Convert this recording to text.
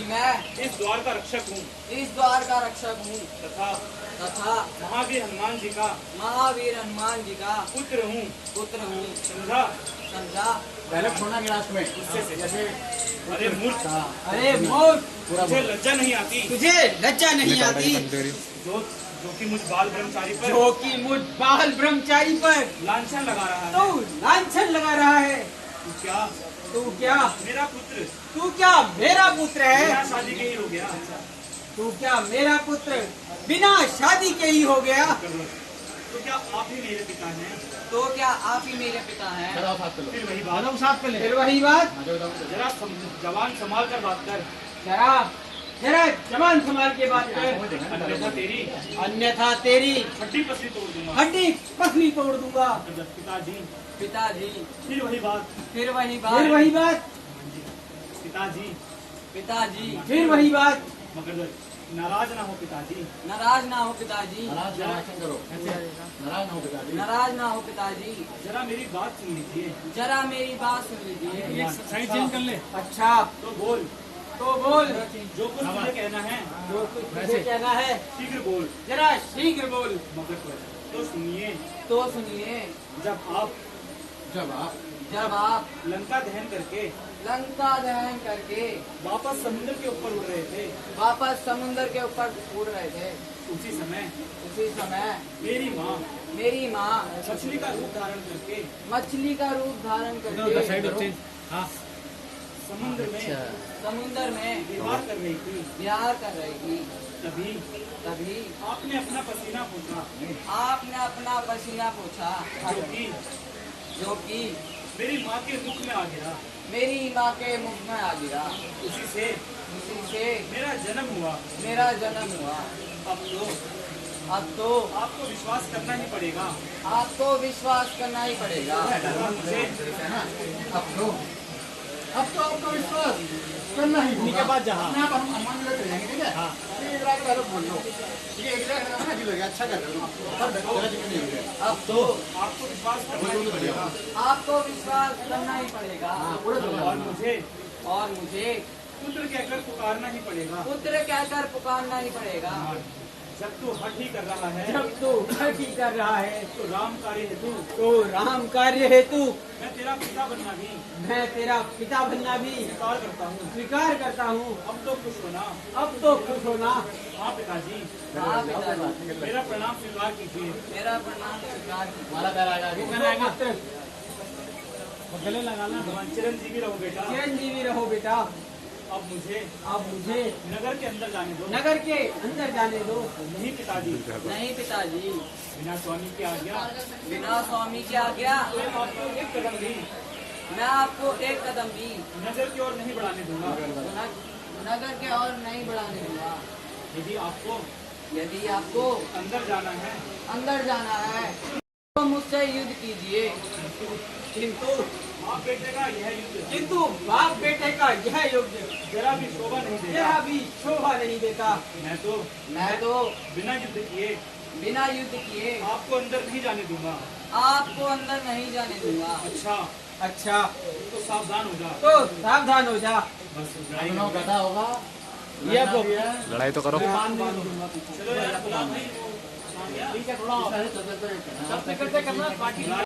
मैं इस द्वार का रक्षक हूँ इस द्वार का रक्षक हूँ तथा तथा महावीर हनुमान जी का महावीर हनुमान जी का पुत्र हूँ। समझा? समझा। पहले छोड़ना गिलास में गुस्से से। जैसे अरे मूर्ख, अरे मूर्ख, तुझे लज्जा नहीं आती तुझे लज्जा नहीं आती जो जो कि मुझ बाल ब्रह्मचारी पर जो कि मुझ बाल ब्रह्मचारी पर लांछन लगा रहा है। तू लांछन लगा रहा है। तू क्या मेरा पुत्र बिना है। शादी के ही हो गया। तू क्या मेरा पुत्र बिना शादी के ही हो गया। तो क्या आप ही मेरे पिता हैं? तो क्या आप ही मेरे पिता हैं। चलाओ साथ पे फिर लो वही बात, साथ पे ले फिर वही बात, जरा जवान संभाल कर बात कर। जरा जवान संभाल के बात कर, अन्यथा तेरी हड्डी पसली तोड़ दूंगा। हड्डी पसली तोड़ दूंगा। पिताजी पिताजी फिर वही बात, फिर वही बात, पिताजी फिर वही बात। मगर नाराज ना हो पिताजी। नाराज ना हो पिताजी। नाराज करो नाराज ना हो पिताजी नाराज ना हो पिताजी। जरा मेरी बात सुन लीजिए। जरा मेरी बात सुन लीजिए। साइड चेंज कर ले। अच्छा तो बोल, जो कुछ मुझे कहना है जो कुछ मुझे कहना है शीघ्र बोल। जरा शीघ्र बोल। मगर तो सुनिए, जब आप लंका दहन करके वापस समुद्र के ऊपर उड़ रहे थे, वापस समुद्र के ऊपर उड़ रहे थे, उसी समय मेरी माँ मछली का रूप धारण करके मछली का रूप धारण करके समुद्र में विहार कर रही थी। तभी आपने अपना पसीना पूछा जो कि मेरी माँ के मुख में आ गिरा। मेरी माँ के मुख में आ गिरा। उसी से मेरा जन्म हुआ। अब तो आपको विश्वास करना ही पड़ेगा। अब तो आपको विश्वास करना ही होगा। बाद जहाँ आप हनुमान जी चले जाएंगे, ठीक है? हाँ। एक लाख डायलॉग बोल लो, ठीक है? एक लाख डायलॉग ना जी लगे, अच्छा कर रहे हो। सब जगह जिक्र नहीं हो गया। अब तो आपको विश्वास करना ही पड़ेगा। आपको विश्वास करना ही पड़ेगा। पूरा चल रहा है। और मुझे पुत्र कहकर पुकारना ही पड़ेगा। पुत्र कहकर पुकारना ही पड़ेगा। जब तू हठ ही कर रहा है तो राम कार्य हेतु मैं तेरा पिता बनना भी मैं तेरा पिता बनना भी स्वीकार करता हूँ। अब तो खुश होना। हाँ पिताजी, हाँ पिताजी, मेरा प्रणाम स्वीकार कीजिए। मेरा प्रणाम स्वीकार कीजिए। हमारा पैर आएगा गले लगाना। चिरंजीवी रहो बेटा। चिरंजीवी रहो बेटा। अब मुझे नगर के अंदर जाने दो। नहीं पिताजी, बिना स्वामी की आज्ञा मैं आपको एक कदम भी मैं आपको एक कदम भी नगर की ओर नहीं बढ़ाने दूंगा। नगर के और नहीं बढ़ाने दूंगा। यदि आपको अंदर जाना है तो मुझसे युद्ध कीजिए। किंतु बाप बेटे का यह युद्ध जरा भी शोभा नहीं देगा। मैं तो बिना युद्ध किए आपको अंदर नहीं जाने दूंगा। अच्छा तो सावधान हो जा। बस गधा होगा ये लड़ाई तो करो। चलो यार, गुलाम भाई, थोड़ा